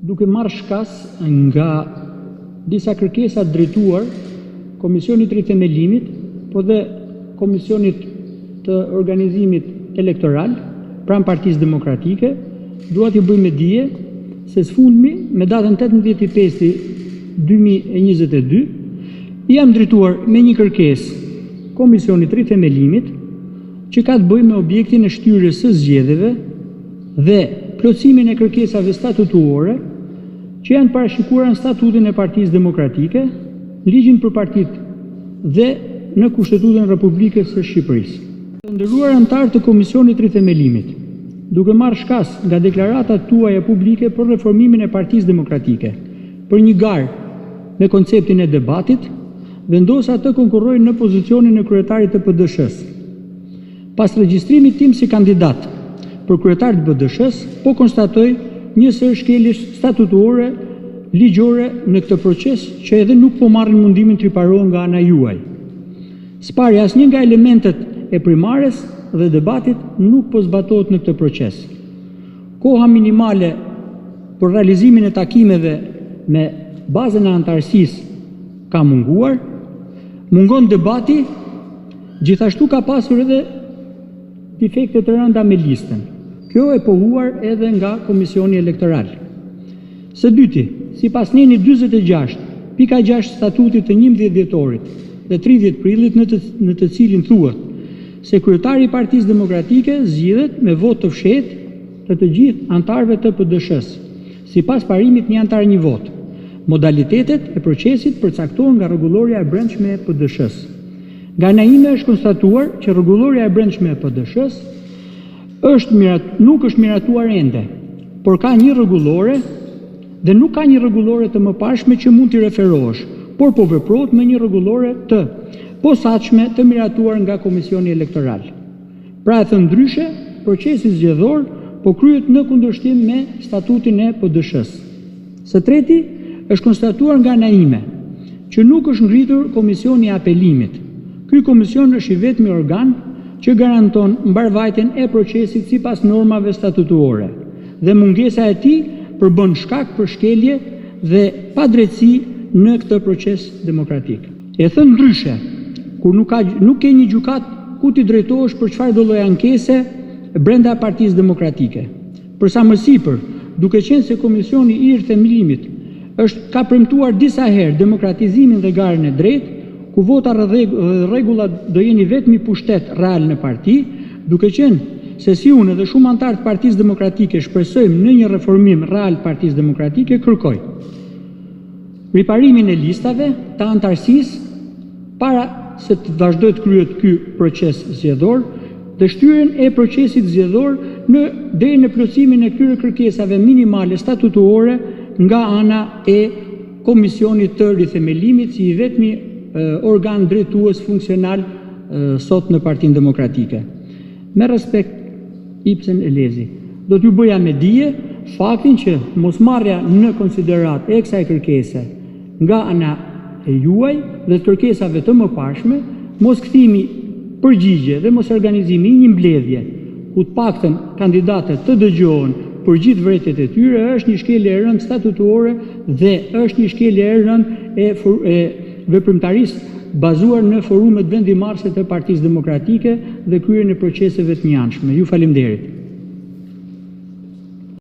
duke marrë shkas nga disa kërkesa drejtuar Komisionit të Rithemelimit, po dhe Komisionit të Organizimit Elektoral, pranë Partisë Demokratike, dua t'ju bëj me dije se sfundmi me datën 18/5/2022 jam drejtuar me një kërkesë Komisionit të Rithemelimit që ka të bëjë me objektin e shtyrjes së zgjedhjeve dhe plotësimin e kërkesave statutuore që janë parashikuara në statutin e Partisë Demokratike, ligjin për partitë dhe në Kushtetutën e Republikës së Shqipërisë. Të nderuar anëtar të Komisionit të Rithemelimit, duke marrë shkas nga deklaratat tuaja publike për reformimin e Partisë Demokratike, për një garë me konceptin e debatit, vendosa të konkurroj në pozicionin e kryetarit të PD-s. Pas regjistrimit tim si kandidat për kryetar të PD-s, po konstatoj një sër shkeljesh statutuore, ligjore në këtë proces që edhe nuk po marrin mundimin të riparohen nga ana juaj. S'pari asnjë nga elementet e primares dhe debatit nuk po zbatohet në këtë proces. Koha minimale për realizimin e takimeve me bazën e antarësisë ka munguar, mungon debati, gjithashtu ka pasur edhe defekte të rënda me listën. Kjo e pohuar edhe nga Komisioni Elektoral. Së dyti, sipas neni 46.6 statutit të 11 dhjetorit dhe 30 prillit në të cilin thuhet se kryetari i Partisë Demokratike zgjidhet me votë të fshehtë të gjithë anëtarëve të PD-s, sipas parimit një antar një votë. Modalitetet e procesit përcaktohen nga rregulloria e brendshme e PD-s. Nga ana ime është konstatuar që rregulloria e brendshme e PD-s nuk është miratuar ende, por ka një rregullore dhe nuk ka një rregullore të mëparshme që mund t'i referohesh, por po veprohet me një rregullore të posaçme të miratuar nga Komisioni Elektoral. Pra e thënë ndryshe, procesi zgjedhor po kryhet në kundërshtim me statutin e PD-s. Së treti, është konstatuar nga ana ime që nuk është ngritur Komisioni i Apelimit. Ky komision është i vetmi organ që garanton mbarvajtjen e procesit sipas normave statutuore dhe mungesa e tij përbën shkak për shkelje dhe padrejtësi në këtë proces demokratik. E thënë ndryshe, kur nuk ke një gjykat ku ti drejtohesh për çfarë do lloj ankese brenda Partisë Demokratike. Për sa më sipër, duke qenë se Komisioni i Rithemelimit ka premtuar disa herë demokratizimin dhe garën e drejtë, ku vota dhe rregullat do jeni vetmi pushtet real në parti, duke qenë se si unë dhe shumë anëtar të Partisë Demokratike shpresojmë në një reformim real Partisë Demokratike, kërkoj riparimin e listave të antarësisë para se të vazhdojë të kryhet ky proces zgjedhor dhe shtyrjen e procesit zgjedhor deri në plotësimin e këtyre kërkesave minimale statutuore nga ana e Komisionit të Rithemelimit si i vetmi organ drejtues funksional sot në Partinë Demokratike. Me respekt, Ibsen Elezi, do t'ju bëja me dije faktin që mosmarrja në konsiderat e kësaj kërkese nga ana e juaj dhe të kërkesave të mëparshme, mos kthimi përgjigje dhe mos organizimi një mbledhje ku të paktën kandidatët të dëgjohen për gjithë vërtetët e tyre është një shkelje e rëndë statutuore dhe është një shkelje e rëndë e veprimtarisë bazuar në forumet vendimarrëse të Partisë Demokratike dhe kryerjen e proceseve të njëanshme. Ju faleminderit.